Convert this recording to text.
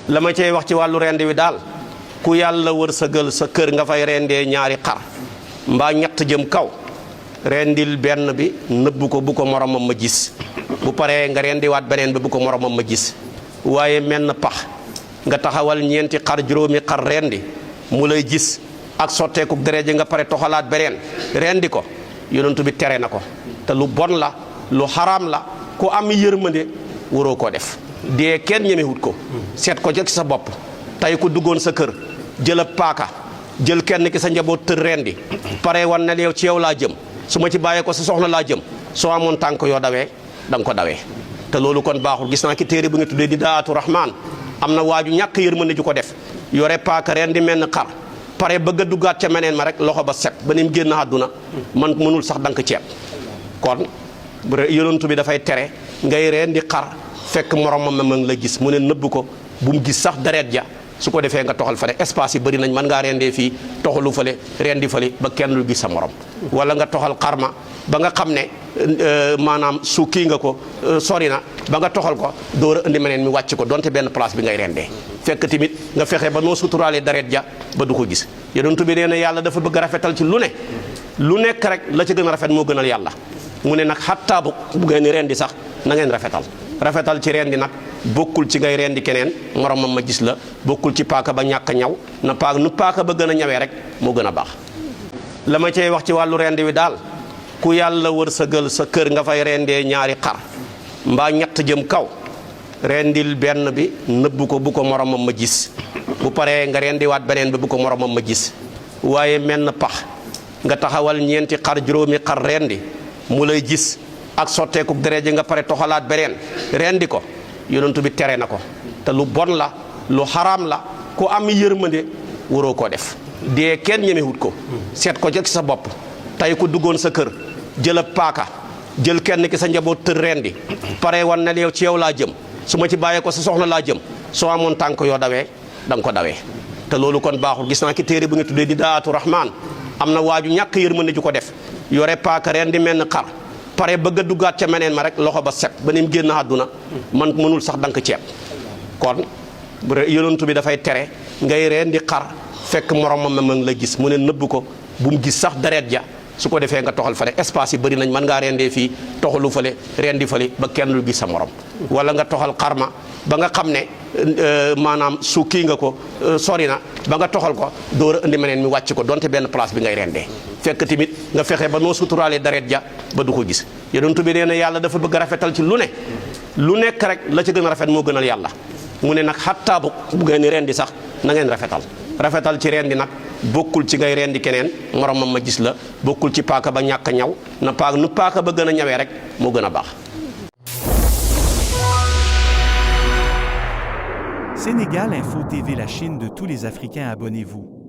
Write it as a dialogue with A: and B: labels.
A: la ma cey wax ci wàllu rendi wi daal ku yàlla wërsëgal sa kër nga fay rendee ñaari xar mbaa ñett jëm kaw rendil benn bi nëbb ko bu ko moromam ma gis bu paree nga rendiwaat beneen bi bu ko moromam ma gis waaye menn pax nga taxawal ñeenti xar juróomi xar rendi mu lay gis ak sotteeku deret ji nga pare toxalaat beneen rendi ko yonentu bi tere na ko te lu bon la lu xaraam la ku am yërmande waroo koo def dee kenn ñemewut ko seet ko ci sa bopp tey ku duggoon sa kër jël ab paaka jël kenn ki sa njaboot tër rendi pare wan ne yow ci yow laa jëm su ma ci bàyyee ko sa soxna laa jëm soo amoon tànk yoo dawee da nga ko dawee te loolu kon baaxul. gis naa ki téere bu nga tuddee di daatu rahmaan am na waaju ñàkk yërmande ju ko def yore paaka rendi menn xar pare bëgg a duggaat ca meneen ma rek loxo ba set ba ni mu génn àdduna man mënul sax dank ceeb. kon yonentu bi dafay tere ngay rendi xar fekk moromam ma ngi la gis mu ne nëbb ko bu mu gis sax deret ja su ko defee nga toxal fale espace yi bëri nañ mën ngaa rendee fii toxalu fale rendi fale ba kenn lu gis sa morom wala nga toxal xarma ba nga xam ne maanaam su kii nga ko sori na ba nga toxal ko door a indi meneen mi wàcc ko donte benn place bi ngay rendee fekk tamit nga fexe ba noo suturaalee deret ja ba du ko gis. yonent bi nee na yàlla dafa bëgg a rafetal ci lu ne lu nekk rek la ci gën a rafet moo gënal yàlla mu ne nag xattaa bu ngeen ni rendi sax na ngeen rafetal ci rendi nag bokkul ci ngay rendi keneen moromam ma gis la bokkul ci paaka ba ñàkk a ñaw na paaka nu paaka ba gën a ñawee rek moo gën a baax. la ma cey wax ci wàllu rendi wi daal ku yàlla wërsëgal sa kër nga fay rendee ñaari xar mbaa ñett jëm kaw rendil benn bi nëbb ko bu ko moromam ma gis bu paree nga rendiwaat beneen bi bu ko moromam ma gis waaye menn pax nga taxawal ñeenti xar juróomi xar rendi mu lay gis ak sotteeku deret ji nga pare toxalaat beneen rendi ko yonentu bi tere na ko te lu bon la lu xaraam la ku am yërmande waroo koo def dee kenn ñemewut ko seet ko ci sa bopp tey ku duggoon sa kër jël ab paaka jël kenn ki sa njaboot tër rendi pare wan ne yow ci yow laa jëm su ma ci bàyyee ko sa soxna laa jëm soo amoon tànk yoo dawee da nga ko dawee te loolu kon baaxul. gis naa ki téere bu nga tuddee di daatu rahmaan am na waaju ñàkk yërmande ju ko def yore paaka rendi menn xar pare bëgg a duggaat ca meneen ma rek loxo ba set ba ni mu génn àdduna man mënul sax dank ceeb. kon yonentu bi dafay tere ngay rendi xar fekk moromam ma ngi la gis mu ne nëbb ko bu mu gis sax deret ja su ko defee nga toxal fale espace yi bëri nañ mën ngaa rendee fii toxalu fale rendi fale ba kenn lu gis sa morom wala nga toxal xarma ba nga xam ne maanaam su kii nga ko sori na ba nga toxal ko door a indi meneen mi wàcc ko donte benn place bi ngay rendee fekk tamit nga fexe ba noo suturaalee deret ja ba du ko gis. yonent bi nee na yàlla dafa bëgg a rafetal ci lu ne lu nekk rek la ci gën a rafet moo gënal yàlla mu ne nag xattaa bu ngeen ni rendi sax na ngeen rafetal ci rendi nag bokkul ci ngay rendi keneen moromam ma gis la bokkul ci paaka ba ñàkk a ñaw na paaka nu paaka ba gën a ñawee rek moo gën a baax.
B: Sénégal Info TV, la Chine de tous les Africains, abonnez-vous.